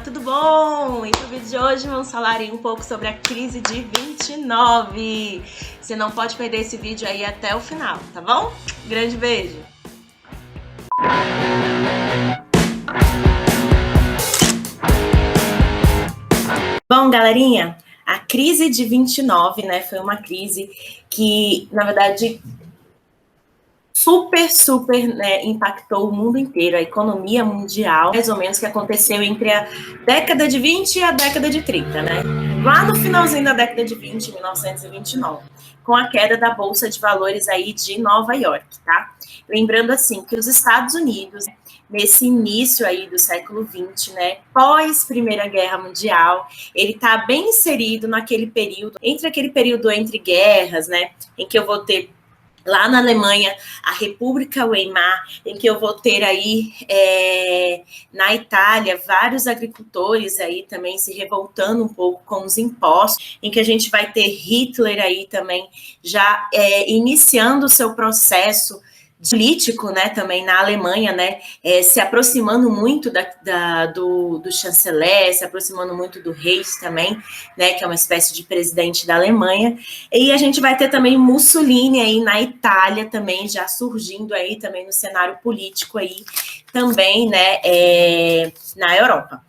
tudo bom? E no vídeo de hoje vamos falar um pouco sobre a crise de 29. Você não pode perder esse vídeo aí até o final, tá bom? Grande beijo! Bom, galerinha, a crise de 29, né, foi uma crise que, na verdade, super, né, impactou o mundo inteiro, a economia mundial, mais ou menos que aconteceu entre a década de 20 e a década de 30, né? Lá no finalzinho da década de 20, 1929, com a queda da Bolsa de Valores aí de Nova York, tá? Lembrando, assim, que os Estados Unidos, nesse início aí do século 20, né, pós Primeira Guerra Mundial, ele está bem inserido naquele período, entre guerras, né, em que eu vou ter lá na Alemanha, a República Weimar, em que eu vou ter aí, na Itália, vários agricultores aí também se revoltando um pouco com os impostos, em que a gente vai ter Hitler aí também já iniciando o seu processo político, né, também na Alemanha, né, se aproximando muito do chanceler, se aproximando muito do Reich também, né, que é uma espécie de presidente da Alemanha, e a gente vai ter também Mussolini aí na Itália também, já surgindo aí também no cenário político aí, também, né, na Europa.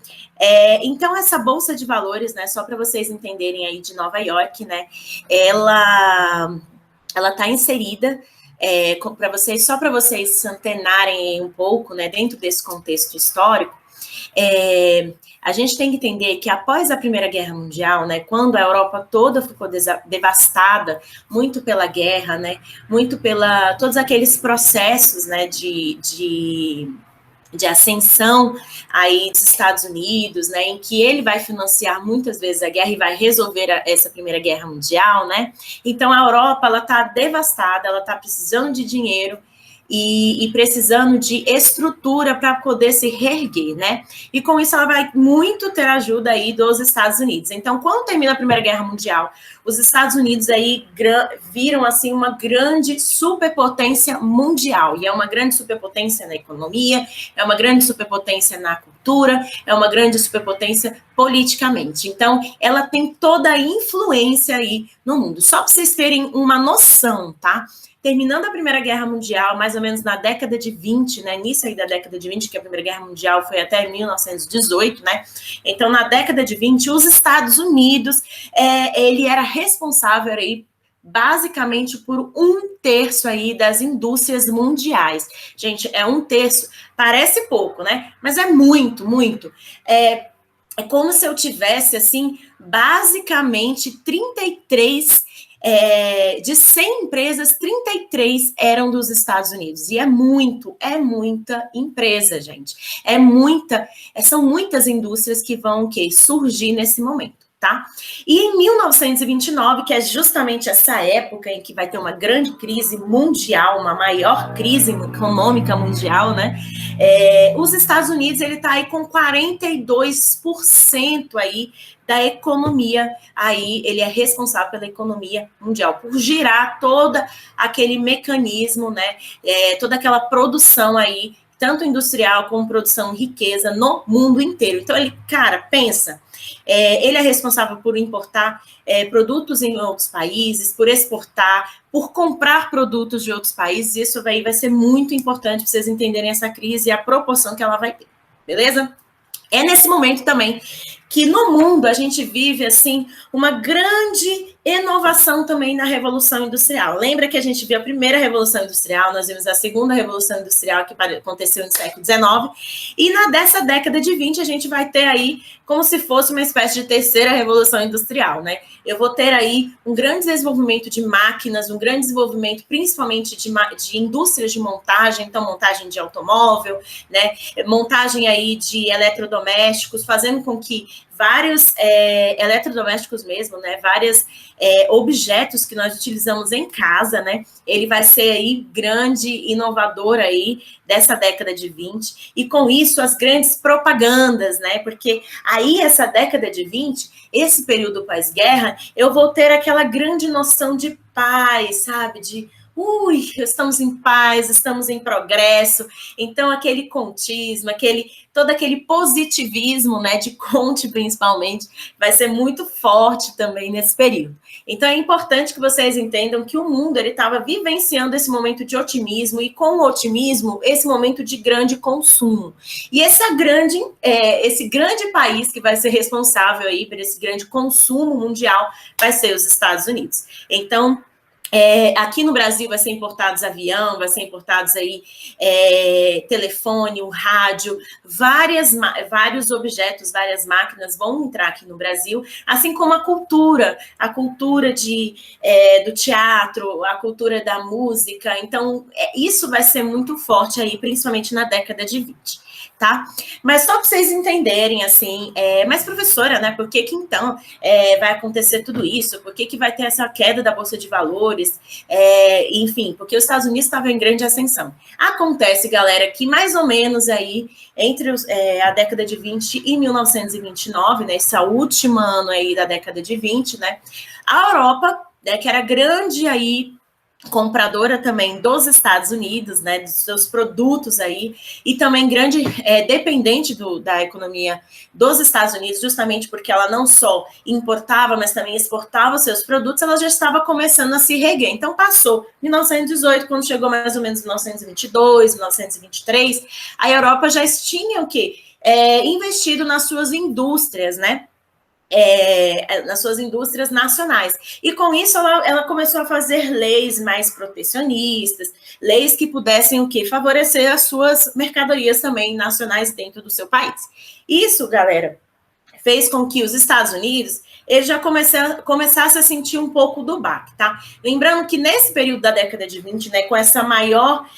Então, essa Bolsa de Valores, né, só para vocês entenderem aí de Nova York, né, ela está inserida só para vocês se antenarem um pouco, né, dentro desse contexto histórico, a gente tem que entender que após a Primeira Guerra Mundial, né, quando a Europa toda ficou devastada, muito pela guerra, né, muito todos aqueles processos, né, de ascensão aí dos Estados Unidos, né, em que ele vai financiar muitas vezes a guerra e vai resolver essa Primeira Guerra Mundial, né? Então a Europa, ela está devastada, ela está precisando de dinheiro e precisando de estrutura para poder se reerguer, né? E com isso ela vai muito ter ajuda aí dos Estados Unidos. Então, quando termina a Primeira Guerra Mundial, os Estados Unidos aí viram assim uma grande superpotência mundial, e é uma grande superpotência na economia, é uma grande superpotência na cultura, é uma grande superpotência politicamente. Então, ela tem toda a influência aí no mundo. Só para vocês terem uma noção, tá? Terminando a Primeira Guerra Mundial, mais ou menos na década de 20, né, início aí da década de 20, que a Primeira Guerra Mundial foi até 1918, né, então na década de 20, os Estados Unidos, ele era responsável aí, basicamente por 1/3 aí das indústrias mundiais. Gente, 1/3, parece pouco, né, mas é muito. É como se eu tivesse, assim, basicamente 33 de 100 empresas, 33 eram dos Estados Unidos. E é muita empresa, gente. São muitas indústrias que vão surgir nesse momento, tá? E em 1929, que é justamente essa época em que vai ter uma grande crise mundial, uma maior crise econômica mundial, né? Os Estados Unidos, ele tá aí com 42% aí da economia, aí ele é responsável pela economia mundial, por girar todo aquele mecanismo, né, toda aquela produção aí, tanto industrial como produção de riqueza no mundo inteiro. Então, ele, cara, pensa, ele é responsável por importar produtos em outros países, por exportar, por comprar produtos de outros países, isso aí vai ser muito importante para vocês entenderem essa crise e a proporção que ela vai ter, beleza? É nesse momento também que no mundo a gente vive, assim, uma grande inovação também na Revolução Industrial. Lembra que a gente viu a primeira Revolução Industrial, nós vimos a segunda Revolução Industrial, que aconteceu no século XIX, e dessa década de 20 a gente vai ter aí como se fosse uma espécie de terceira Revolução Industrial, né? Eu vou ter aí um grande desenvolvimento de máquinas, um grande desenvolvimento principalmente de indústrias de montagem, então montagem de automóvel, né? Montagem aí de eletrodomésticos, fazendo com que vários eletrodomésticos mesmo, né, vários objetos que nós utilizamos em casa, né, ele vai ser aí grande inovador aí dessa década de 20, e com isso as grandes propagandas, né, porque aí essa década de 20, esse período pós-guerra, eu vou ter aquela grande noção de paz, sabe, de estamos em paz, estamos em progresso. Então, aquele contismo, todo aquele positivismo, né, de Conte principalmente, vai ser muito forte também nesse período. Então, é importante que vocês entendam que o mundo ele estava vivenciando esse momento de otimismo e, com o otimismo, esse momento de grande consumo. E esse grande país que vai ser responsável aí por esse grande consumo mundial vai ser os Estados Unidos. Então, aqui no Brasil vai ser importados avião, vai ser importados aí telefone, o rádio, vários objetos, várias máquinas vão entrar aqui no Brasil, assim como a cultura do teatro, a cultura da música. Então, isso vai ser muito forte aí, principalmente na década de 20. Tá? Mas só para vocês entenderem, assim, mas professora, né, por que então vai acontecer tudo isso? Por que vai ter essa queda da Bolsa de Valores? Enfim, porque os Estados Unidos estavam em grande ascensão. Acontece, galera, que mais ou menos aí, entre a década de 20 e 1929, né, esse último ano aí da década de 20, né, a Europa, né, que era grande aí, compradora também dos Estados Unidos, né, dos seus produtos aí, e também grande dependente da economia dos Estados Unidos, justamente porque ela não só importava, mas também exportava os seus produtos, ela já estava começando a se reguer. Então, passou 1918, quando chegou mais ou menos 1922, 1923, a Europa já tinha o quê? Investido nas suas indústrias, né? Nas suas indústrias nacionais. E com isso ela começou a fazer leis mais protecionistas, leis que pudessem o quê? Favorecer as suas mercadorias também nacionais dentro do seu país. Isso, galera, fez com que os Estados Unidos ele já começasse a sentir um pouco do baque, tá? Lembrando que nesse período da década de 20, né, com essa maior...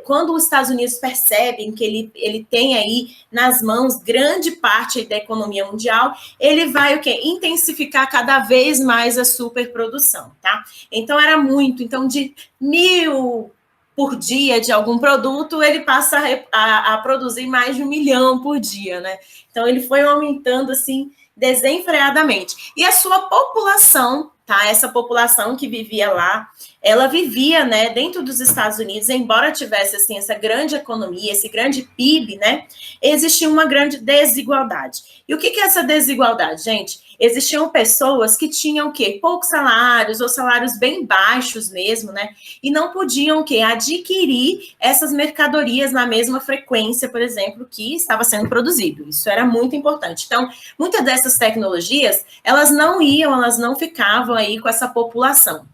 quando os Estados Unidos percebem que ele tem aí nas mãos grande parte da economia mundial, ele vai o quê? Intensificar cada vez mais a superprodução, tá? Então, era muito. Então, de 1.000 por dia de algum produto, ele passa a produzir mais de 1 milhão por dia, né? Então, ele foi aumentando, assim, desenfreadamente. E a sua população, tá? Essa população que vivia lá, ela vivia, né, dentro dos Estados Unidos, embora tivesse, assim, essa grande economia, esse grande PIB, né, existia uma grande desigualdade. E o que é essa desigualdade, gente? Existiam pessoas que tinham o quê? Poucos salários, ou salários bem baixos mesmo, né, e não podiam o quê? Adquirir essas mercadorias na mesma frequência, por exemplo, que estava sendo produzido. Isso era muito importante. Então, muitas dessas tecnologias, elas não ficavam aí com essa população.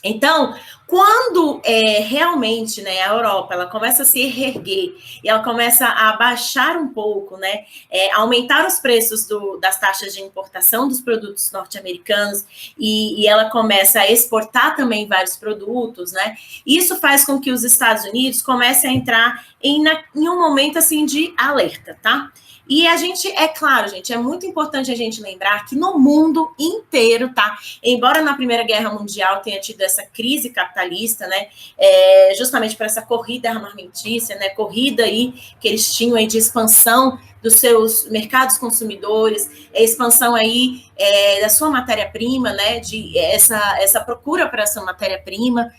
Então, quando realmente, né, a Europa ela começa a se reerguer e ela começa a baixar um pouco, né, aumentar os preços das taxas de importação dos produtos norte-americanos e ela começa a exportar também vários produtos, né, isso faz com que os Estados Unidos comecem a entrar em um momento assim de alerta, tá? E a gente, claro, gente, é muito importante a gente lembrar que no mundo inteiro, tá? Embora na Primeira Guerra Mundial tenha tido essa crise capitalista, né? Justamente por essa corrida armamentícia, né? Corrida aí que eles tinham aí de expansão dos seus mercados consumidores, expansão aí da sua matéria-prima, né? De essa procura para essa matéria-prima.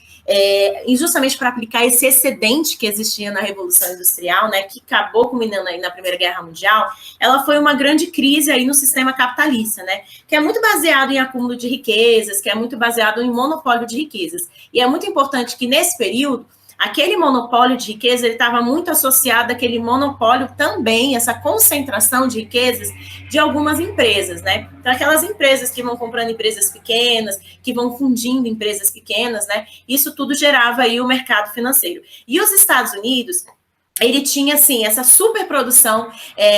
E justamente para aplicar esse excedente que existia na Revolução Industrial, né, que acabou culminando aí na Primeira Guerra Mundial, ela foi uma grande crise aí no sistema capitalista, né, que é muito baseado em acúmulo de riquezas, que é muito baseado em monopólio de riquezas. E é muito importante que nesse período aquele monopólio de riqueza, ele estava muito associado àquele monopólio também, essa concentração de riquezas de algumas empresas, né? Então, aquelas empresas que vão comprando empresas pequenas, que vão fundindo empresas pequenas, né? Isso tudo gerava aí o mercado financeiro. E os Estados Unidos, ele tinha, assim, essa superprodução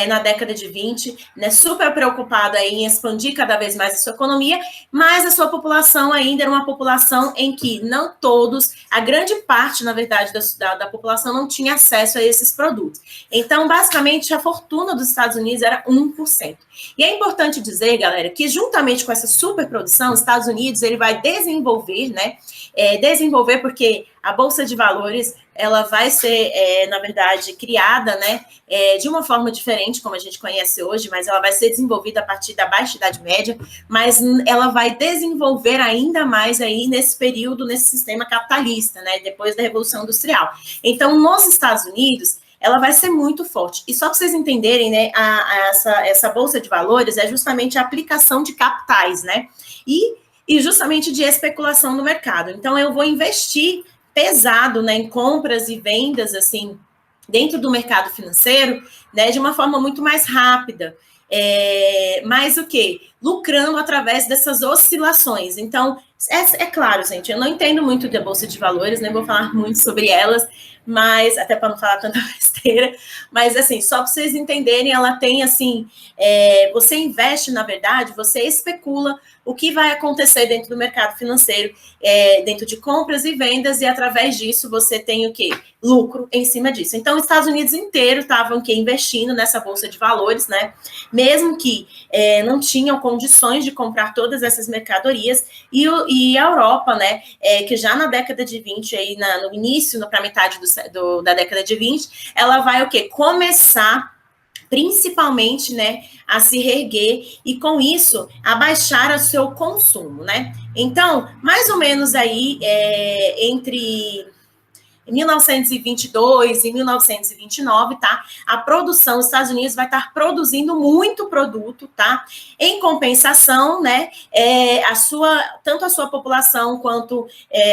na década de 20, né, super preocupado aí em expandir cada vez mais a sua economia, mas a sua população ainda era uma população em que não todos, a grande parte, na verdade, da população não tinha acesso a esses produtos. Então, basicamente, a fortuna dos Estados Unidos era 1%. E é importante dizer, galera, que juntamente com essa superprodução, os Estados Unidos, ele vai desenvolver, né, desenvolver porque a Bolsa de Valores, ela vai ser, na verdade, criada, né, de uma forma diferente, como a gente conhece hoje, mas ela vai ser desenvolvida a partir da Baixa Idade Média, mas ela vai desenvolver ainda mais aí nesse período, nesse sistema capitalista, né, depois da Revolução Industrial. Então, nos Estados Unidos, ela vai ser muito forte. E só para vocês entenderem, né, essa Bolsa de Valores é justamente a aplicação de capitais, né, e justamente de especulação no mercado. Então, eu vou investir pesado, né, em compras e vendas, assim, dentro do mercado financeiro, né, de uma forma muito mais rápida. Mas o quê? Lucrando através dessas oscilações. Então, é claro, gente, eu não entendo muito da Bolsa de Valores, nem vou falar muito sobre elas, mas, até para não falar tanta besteira, mas, assim, só para vocês entenderem, ela tem, assim, você investe, na verdade, você especula o que vai acontecer dentro do mercado financeiro, dentro de compras e vendas, e através disso você tem o quê? Lucro em cima disso. Então, os Estados Unidos inteiro estavam investindo nessa Bolsa de Valores, né? Mesmo que não tinham condições de comprar todas essas mercadorias, e a Europa, né, que já na década de 20, aí no início, para a metade da década de 20, ela vai o quê? Começar principalmente, né, a se reerguer e, com isso, abaixar o seu consumo, né? Então, mais ou menos aí, entre 1922 e 1929, tá? A produção dos Estados Unidos vai estar produzindo muito produto, tá? Em compensação, né, tanto a sua população quanto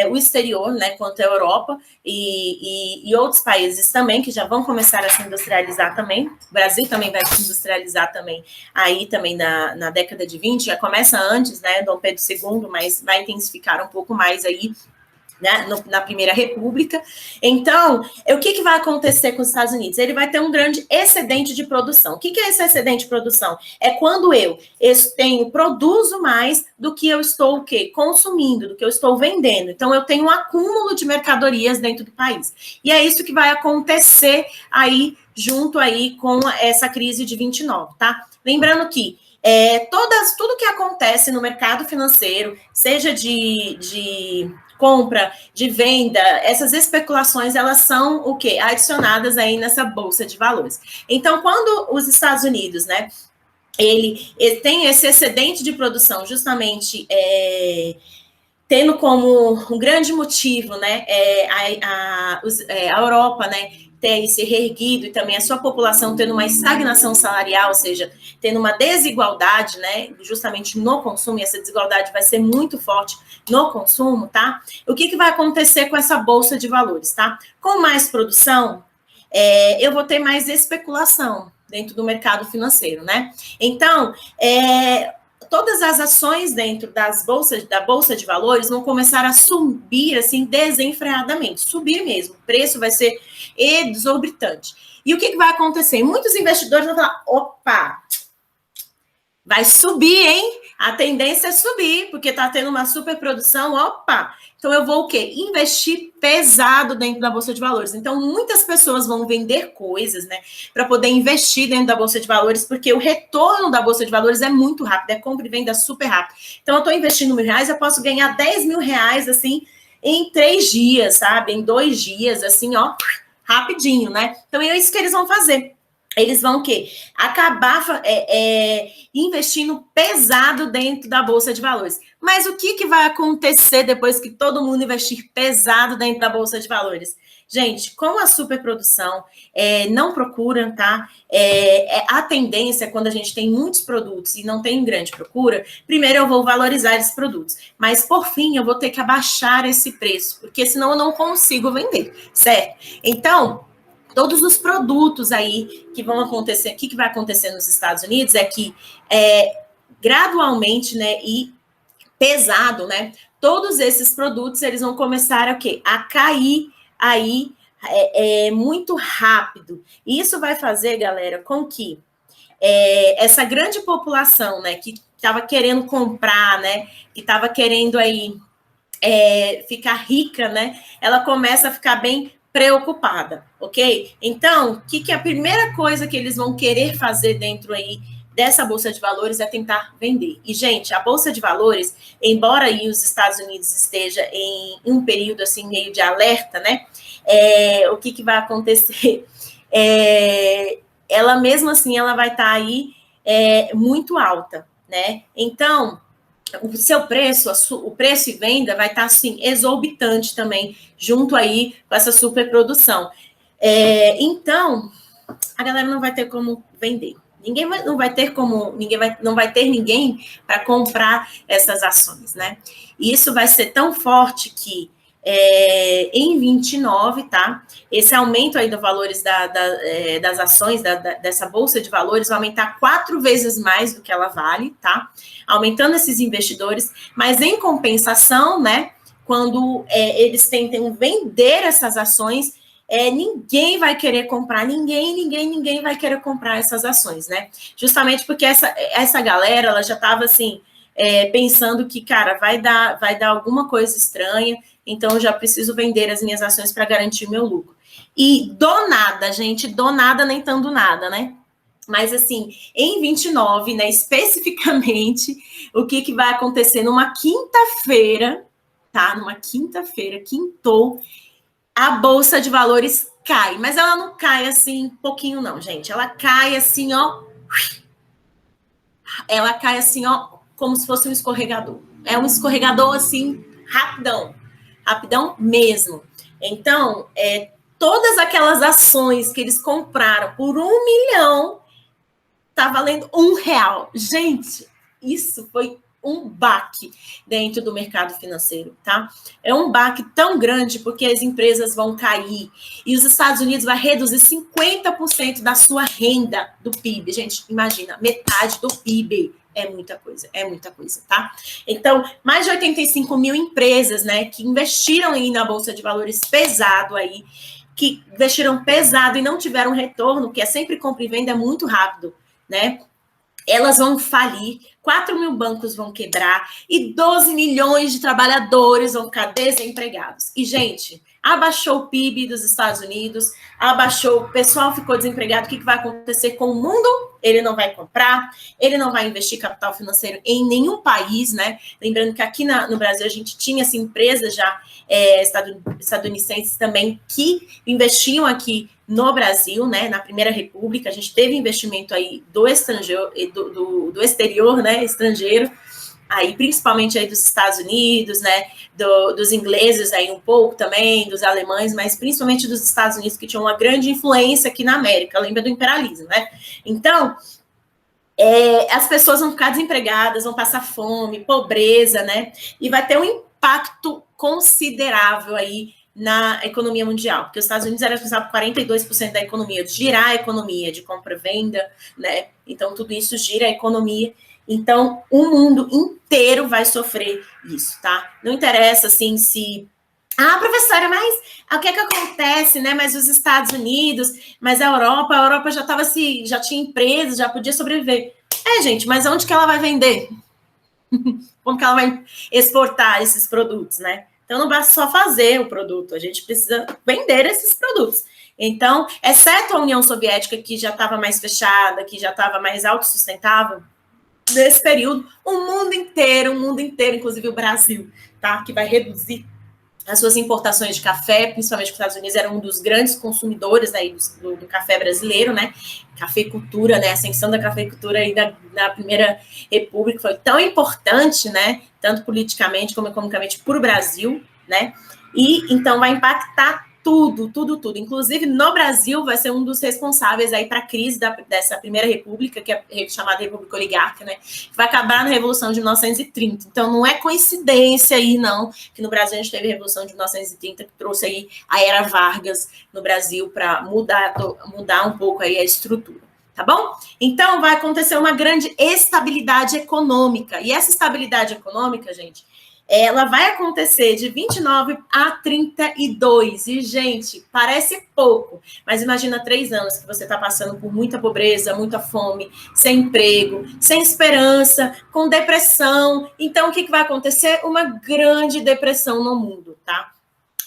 o exterior, né, quanto a Europa e outros países também, que já vão começar a se industrializar também. O Brasil também vai se industrializar também, aí também na década de 20, já começa antes, né, Dom Pedro II, mas vai intensificar um pouco mais aí, né, na Primeira República. Então, o que vai acontecer com os Estados Unidos? Ele vai ter um grande excedente de produção. O que é esse excedente de produção? É quando eu produzo mais do que eu estou consumindo, do que eu estou vendendo. Então, eu tenho um acúmulo de mercadorias dentro do país. E é isso que vai acontecer aí, junto aí com essa crise de 29, tá? Lembrando que tudo que acontece no mercado financeiro, seja de compra, de venda, essas especulações, elas são o quê? Adicionadas aí nessa Bolsa de Valores. Então, quando os Estados Unidos, né, ele tem esse excedente de produção justamente tendo como um grande motivo, né, a Europa, né, ter se reerguido e também a sua população tendo uma estagnação salarial, ou seja, tendo uma desigualdade, né, justamente no consumo, e essa desigualdade vai ser muito forte no consumo, tá? O que vai acontecer com essa Bolsa de Valores, tá? Com mais produção, eu vou ter mais especulação dentro do mercado financeiro, né? Então, todas as ações dentro da Bolsa de Valores vão começar a subir, assim, desenfreadamente, subir mesmo, o preço vai ser exorbitante. E o que vai acontecer? Muitos investidores vão falar, opa, vai subir, hein? A tendência é subir, porque está tendo uma superprodução, opa! Então, eu vou o quê? Investir pesado dentro da Bolsa de Valores. Então, muitas pessoas vão vender coisas, né, para poder investir dentro da Bolsa de Valores, porque o retorno da Bolsa de Valores é muito rápido, é compra e venda super rápido. Então, eu estou investindo R$1.000, eu posso ganhar R$10.000, assim, em 3 dias, sabe? Em 2 dias, assim, ó, rapidinho, né? Então, é isso que eles vão fazer. Eles vão o quê? Acabar investindo pesado dentro da Bolsa de Valores. Mas o que vai acontecer depois que todo mundo investir pesado dentro da Bolsa de Valores? Gente, com a superprodução, não procura, tá? A tendência, quando a gente tem muitos produtos e não tem grande procura, primeiro eu vou valorizar esses produtos. Mas, por fim, eu vou ter que abaixar esse preço, porque senão eu não consigo vender, certo? Então, todos os produtos aí que vão acontecer, o que vai acontecer nos Estados Unidos é que gradualmente, né, e pesado, né, todos esses produtos, eles vão começar a quê? A cair aí muito rápido. E isso vai fazer, galera, com que essa grande população, né, que estava querendo comprar, né, que estava querendo aí ficar rica, né, ela começa a ficar bem preocupada, ok? Então, o que é a primeira coisa que eles vão querer fazer dentro aí dessa Bolsa de Valores é tentar vender. E, gente, a Bolsa de Valores, embora aí os Estados Unidos esteja em um período, assim, meio de alerta, né? O que vai acontecer? Ela, mesmo assim, ela vai estar aí muito alta, né? Então, o seu preço, o preço e venda vai estar, assim, exorbitante também, junto aí com essa superprodução. Então, a galera não vai ter como vender. Não vai ter ninguém para comprar essas ações, né? E isso vai ser tão forte que em 29, tá? Esse aumento aí dos valores das ações dessa bolsa de valores vai aumentar 4 vezes mais do que ela vale, tá? Aumentando esses investidores, mas em compensação, né? Quando eles tentem vender essas ações, ninguém vai querer comprar, ninguém vai querer comprar essas ações, né? Justamente porque essa galera, ela já estava assim, pensando que, cara, vai dar alguma coisa estranha, então eu já preciso vender as minhas ações para garantir o meu lucro. E do nada, gente, do nada nem tanto nada, né? Mas, assim, em 29, né, especificamente, o que vai acontecer numa quinta-feira, tá? Numa quinta-feira, quintou, a Bolsa de Valores cai. Mas ela não cai, assim, pouquinho não, gente. Ela cai, assim, ó. Ela cai, assim, ó, como se fosse um escorregador. É um escorregador, assim, rapidão. Rapidão mesmo. Então, todas aquelas ações que eles compraram por 1 milhão tá valendo R$1. Gente, isso foi um baque dentro do mercado financeiro, tá? É um baque tão grande porque as empresas vão cair e os Estados Unidos vai reduzir 50% da sua renda do PIB. Gente, imagina, metade do PIB. É muita coisa, tá? Então, mais de 85 mil empresas, né, que investiram aí na Bolsa de Valores pesado aí, que investiram pesado e não tiveram retorno, que é sempre compra e venda muito rápido, né? Elas vão falir, 4 mil bancos vão quebrar e 12 milhões de trabalhadores vão ficar desempregados. E, gente, abaixou o PIB dos Estados Unidos, abaixou, o pessoal ficou desempregado, o que vai acontecer com o mundo? Ele não vai comprar, ele não vai investir capital financeiro em nenhum país, né? Lembrando que aqui no Brasil a gente tinha assim, empresas já estadunidenses também que investiam aqui no Brasil, né, na Primeira República, a gente teve investimento aí do estrangeiro, do exterior, né, estrangeiro, aí principalmente aí dos Estados Unidos, né, dos ingleses aí um pouco também, dos alemães, mas principalmente dos Estados Unidos, que tinham uma grande influência aqui na América, lembra do imperialismo, né? Então, as pessoas vão ficar desempregadas, vão passar fome, pobreza, né, e vai ter um impacto considerável aí na economia mundial, porque os Estados Unidos era responsável por 42% da economia, de girar a economia, de compra e venda, né? Então, tudo isso gira a economia. Então, o mundo inteiro vai sofrer isso, tá? Não interessa, assim, se... professora, mas o que acontece, né? Mas os Estados Unidos, mas a Europa já estava assim, já tinha empresas, já podia sobreviver. Gente, mas onde que ela vai vender? Como que ela vai exportar esses produtos, né? Então, não basta só fazer o produto, a gente precisa vender esses produtos. Então, exceto a União Soviética, que já estava mais fechada, que já estava mais autossustentável, nesse período, o mundo inteiro, inclusive o Brasil, tá? Que vai reduzir as suas importações de café, principalmente os Estados Unidos era um dos grandes consumidores aí do café brasileiro, né? Cafeicultura, né? A ascensão da cafeicultura aí na Primeira República foi tão importante, né? Tanto politicamente como economicamente para o Brasil, né? E então vai impactar tudo. Inclusive, no Brasil, vai ser um dos responsáveis aí para a crise dessa Primeira República, que é chamada República Oligárquica, né? Que vai acabar na Revolução de 1930. Então, não é coincidência aí, não, que no Brasil a gente teve a Revolução de 1930, que trouxe aí a Era Vargas no Brasil para mudar um pouco aí a estrutura. Tá bom? Então, vai acontecer uma grande estabilidade econômica. E essa estabilidade econômica, gente, ela vai acontecer de 29 a 32. E, gente, parece pouco, mas imagina 3 anos que você está passando por muita pobreza, muita fome, sem emprego, sem esperança, com depressão. Então, o que vai acontecer? Uma grande depressão no mundo, tá?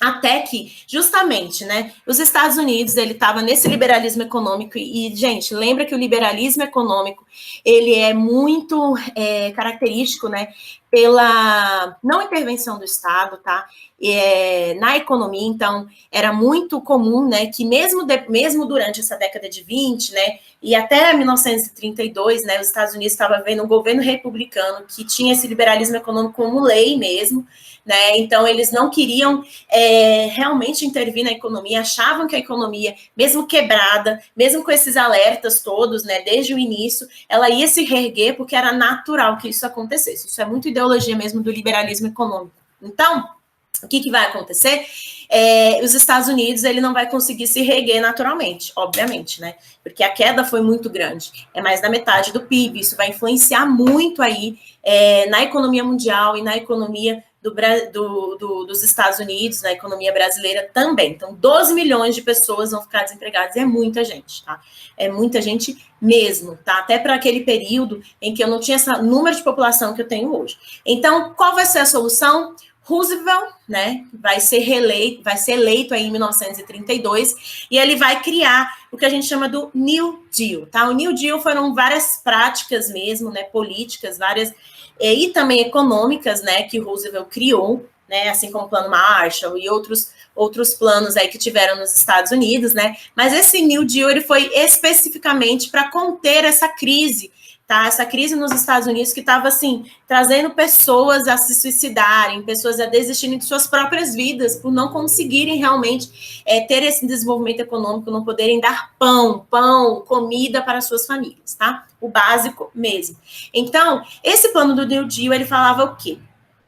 Até que, justamente, né, os Estados Unidos, ele estava nesse liberalismo econômico gente, lembra que o liberalismo econômico, ele é muito característico, né, pela não intervenção do Estado, tá, na economia. Então, era muito comum, né, que mesmo durante essa década de 20, né, e até 1932, né, os Estados Unidos estavam vendo um governo republicano que tinha esse liberalismo econômico como lei mesmo, né, então eles não queriam realmente intervir na economia, achavam que a economia, mesmo quebrada, mesmo com esses alertas todos, né, desde o início, ela ia se reerguer porque era natural que isso acontecesse. Isso é muito ideologia mesmo do liberalismo econômico. Então, o que vai acontecer? Os Estados Unidos, ele não vai conseguir se reerguer naturalmente, obviamente, né? Porque a queda foi muito grande. É mais da metade do PIB. Isso vai influenciar muito aí na economia mundial e na economia dos Estados Unidos, na economia brasileira também. Então, 12 milhões de pessoas vão ficar desempregadas. É muita gente, tá? É muita gente mesmo, tá? Até para aquele período em que eu não tinha esse número de população que eu tenho hoje. Então, qual vai ser a solução? Roosevelt, né, vai ser eleito aí em 1932, e ele vai criar o que a gente chama do New Deal, tá? O New Deal foram várias práticas mesmo, né, políticas, várias, e também econômicas, né, que Roosevelt criou, né, assim como o Plano Marshall e outros planos aí que tiveram nos Estados Unidos, né, mas esse New Deal, ele foi especificamente para conter essa crise, tá? Essa crise nos Estados Unidos que estava, assim, trazendo pessoas a se suicidarem, pessoas a desistirem de suas próprias vidas por não conseguirem realmente ter esse desenvolvimento econômico, não poderem dar pão, comida para suas famílias, tá? O básico mesmo. Então, esse plano do New Deal, ele falava o quê?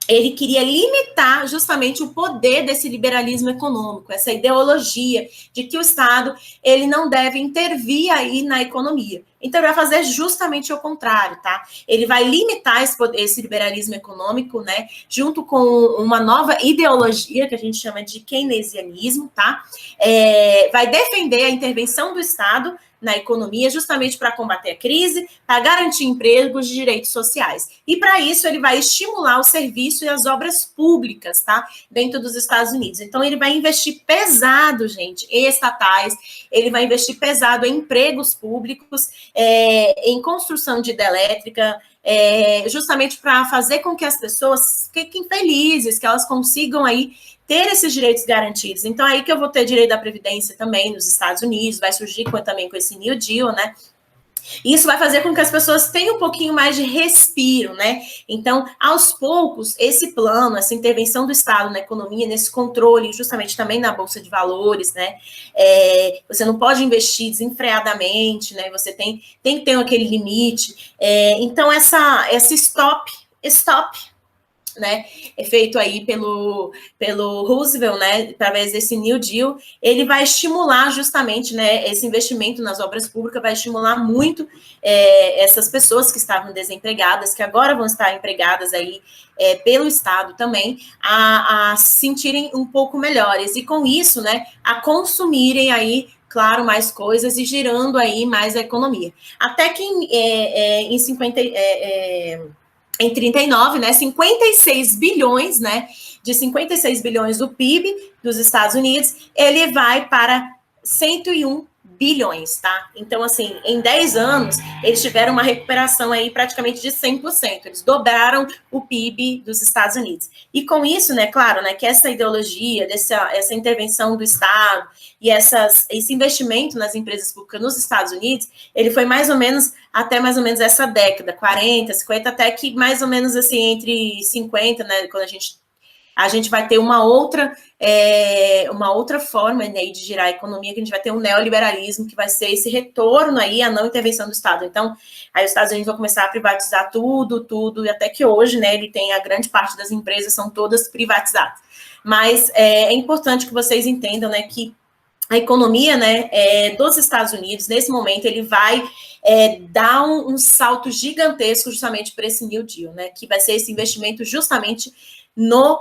Ele queria limitar justamente o poder desse liberalismo econômico, essa ideologia de que o Estado ele não deve intervir aí na economia. Então, ele vai fazer justamente o contrário, tá? Ele vai limitar esse liberalismo econômico, né, junto com uma nova ideologia que a gente chama de keynesianismo, tá? Vai defender a intervenção do Estado na economia, justamente para combater a crise, para garantir empregos e direitos sociais. E para isso ele vai estimular o serviço e as obras públicas, tá? Dentro dos Estados Unidos. Então ele vai investir pesado, gente, em estatais, ele vai investir pesado em empregos públicos, em construção de hidrelétrica, justamente para fazer com que as pessoas fiquem felizes, que elas consigam aí ter esses direitos garantidos. Então, aí que eu vou ter direito da Previdência também nos Estados Unidos, vai surgir também com esse New Deal, né? E isso vai fazer com que as pessoas tenham um pouquinho mais de respiro, né? Então, aos poucos, esse plano, essa intervenção do Estado na economia, nesse controle, justamente também na Bolsa de Valores, né? Você não pode investir desenfreadamente, né? Você tem que ter aquele limite. Então, esse stop, né, feito aí pelo Roosevelt, né, através desse New Deal, ele vai estimular justamente, né, esse investimento nas obras públicas, vai estimular muito essas pessoas que estavam desempregadas, que agora vão estar empregadas aí pelo Estado também, a se sentirem um pouco melhores, e com isso, né, a consumirem aí, claro, mais coisas e girando aí mais a economia. Até que em 39, né, 56 bilhões, né, de 56 bilhões do PIB dos Estados Unidos, ele vai para 101 bilhões, tá? Então, assim, em 10 anos, eles tiveram uma recuperação aí praticamente de 100%. Eles dobraram o PIB dos Estados Unidos. E com isso, né, claro, né, que essa ideologia, essa intervenção do Estado e esse investimento nas empresas públicas nos Estados Unidos, ele foi até mais ou menos essa década, 40, 50, até que mais ou menos assim, entre 50, né, quando a gente vai ter uma outra forma, né, de girar a economia, que a gente vai ter um neoliberalismo, que vai ser esse retorno aí à não intervenção do Estado. Então, aí os Estados Unidos vão começar a privatizar tudo, e até que hoje, né, ele tem a grande parte das empresas, são todas privatizadas. Mas é importante que vocês entendam, né, que a economia, né, dos Estados Unidos, nesse momento, ele vai dar um salto gigantesco justamente para esse New Deal, né, que vai ser esse investimento justamente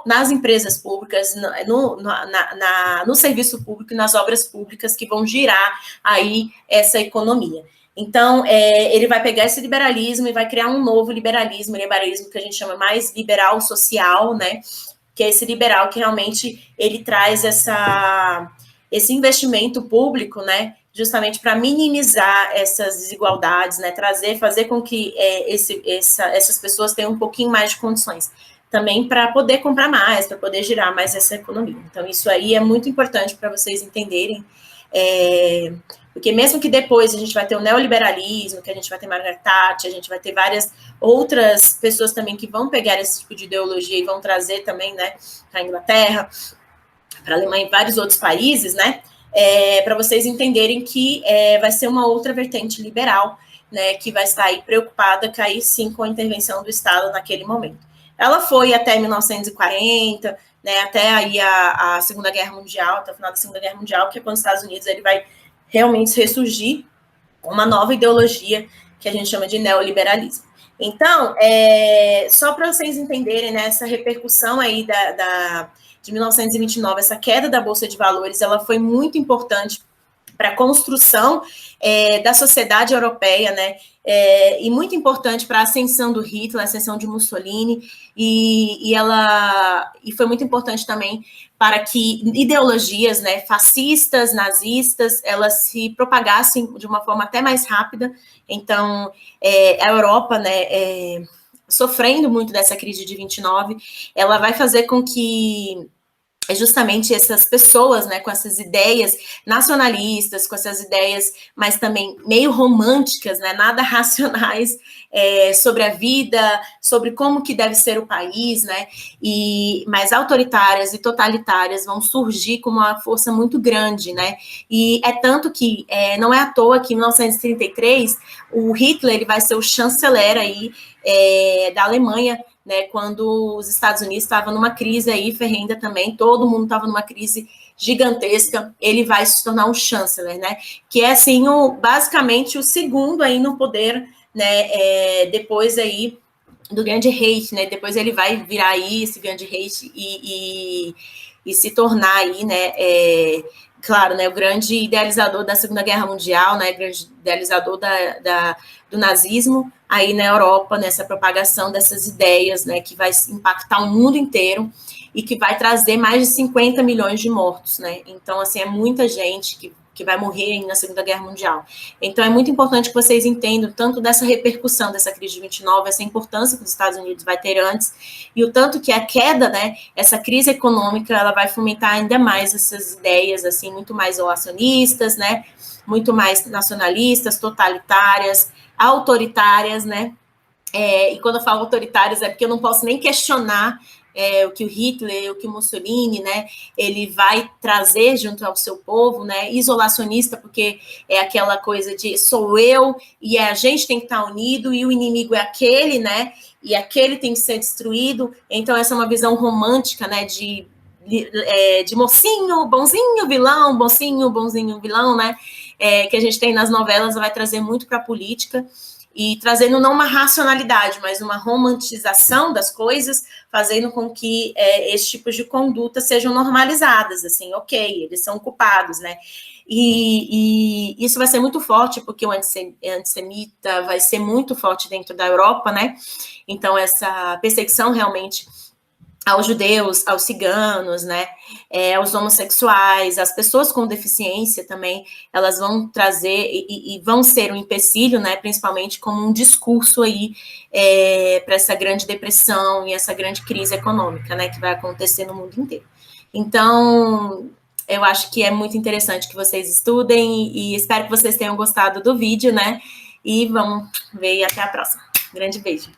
nas empresas públicas, no serviço público e nas obras públicas que vão girar aí essa economia. Então, ele vai pegar esse liberalismo e vai criar um novo liberalismo que a gente chama mais liberal social, né, que é esse liberal que realmente ele traz esse investimento público, né, justamente para minimizar essas desigualdades, né, fazer com que essas pessoas tenham um pouquinho mais de condições, também para poder comprar mais, para poder girar mais essa economia. Então, isso aí é muito importante para vocês entenderem, porque mesmo que depois a gente vai ter o neoliberalismo, que a gente vai ter Margaret Thatcher, a gente vai ter várias outras pessoas também que vão pegar esse tipo de ideologia e vão trazer também, né, para a Inglaterra, para a Alemanha e vários outros países, né, para vocês entenderem que vai ser uma outra vertente liberal, né, que vai estar aí preocupada, que aí sim com a intervenção do Estado naquele momento. Ela foi até 1940, né, até aí a Segunda Guerra Mundial, até o final da Segunda Guerra Mundial, que é quando os Estados Unidos ele vai realmente ressurgir uma nova ideologia que a gente chama de neoliberalismo. Então, só para vocês entenderem, né, essa repercussão aí de 1929, essa queda da Bolsa de Valores, ela foi muito importante para a construção da sociedade europeia, né, e muito importante para a ascensão do Hitler, a ascensão de Mussolini, e foi muito importante também para que ideologias, né, fascistas, nazistas, elas se propagassem de uma forma até mais rápida. Então, a Europa, né, sofrendo muito dessa crise de 29, ela vai fazer com que justamente essas pessoas, né, com essas ideias nacionalistas, com essas ideias, mas também meio românticas, né, nada racionais, sobre a vida, sobre como que deve ser o país, né, mais autoritárias e totalitárias vão surgir com uma força muito grande, né, e é tanto que não é à toa que em 1933 o Hitler ele vai ser o chanceler aí da Alemanha, né, quando os Estados Unidos estavam numa crise aí ferrenha também, todo mundo estava numa crise gigantesca, ele vai se tornar um chanceler, né, que é assim, basicamente o segundo aí no poder, né, depois aí do grande Reich, né, depois ele vai virar aí esse grande Reich e se tornar aí, né, claro, né, o grande idealizador da Segunda Guerra Mundial, né, grande idealizador do nazismo, aí na Europa, nessa propagação dessas ideias, né, que vai impactar o mundo inteiro e que vai trazer mais de 50 milhões de mortos, né, então, assim, é muita gente que vai morrer aí na Segunda Guerra Mundial. Então, é muito importante que vocês entendam tanto dessa repercussão dessa crise de 29, essa importância que os Estados Unidos vai ter antes, e o tanto que a queda, né, essa crise econômica, ela vai fomentar ainda mais essas ideias, assim, muito mais isolacionistas, né, muito mais nacionalistas, totalitárias, autoritárias, né, e quando eu falo autoritárias é porque eu não posso nem questionar o que o Hitler, o que o Mussolini, né, ele vai trazer junto ao seu povo, né, isolacionista, porque é aquela coisa de sou eu e a gente tem que estar unido e o inimigo é aquele, né, e aquele tem que ser destruído. Então essa é uma visão romântica, né, de mocinho, bonzinho, vilão, mocinho, bonzinho, vilão, né, que a gente tem nas novelas, vai trazer muito para a política, e trazendo não uma racionalidade, mas uma romantização das coisas, fazendo com que esses tipos de conduta sejam normalizadas, assim, ok, eles são culpados, né, e isso vai ser muito forte, porque o antissemita vai ser muito forte dentro da Europa, né, então essa perseguição realmente aos judeus, aos ciganos, né, aos homossexuais, as pessoas com deficiência também, elas vão trazer e vão ser um empecilho, né, principalmente como um discurso aí para essa grande depressão e essa grande crise econômica, né, que vai acontecer no mundo inteiro. Então, eu acho que é muito interessante que vocês estudem e espero que vocês tenham gostado do vídeo, né, e vamos ver e até a próxima. Grande beijo.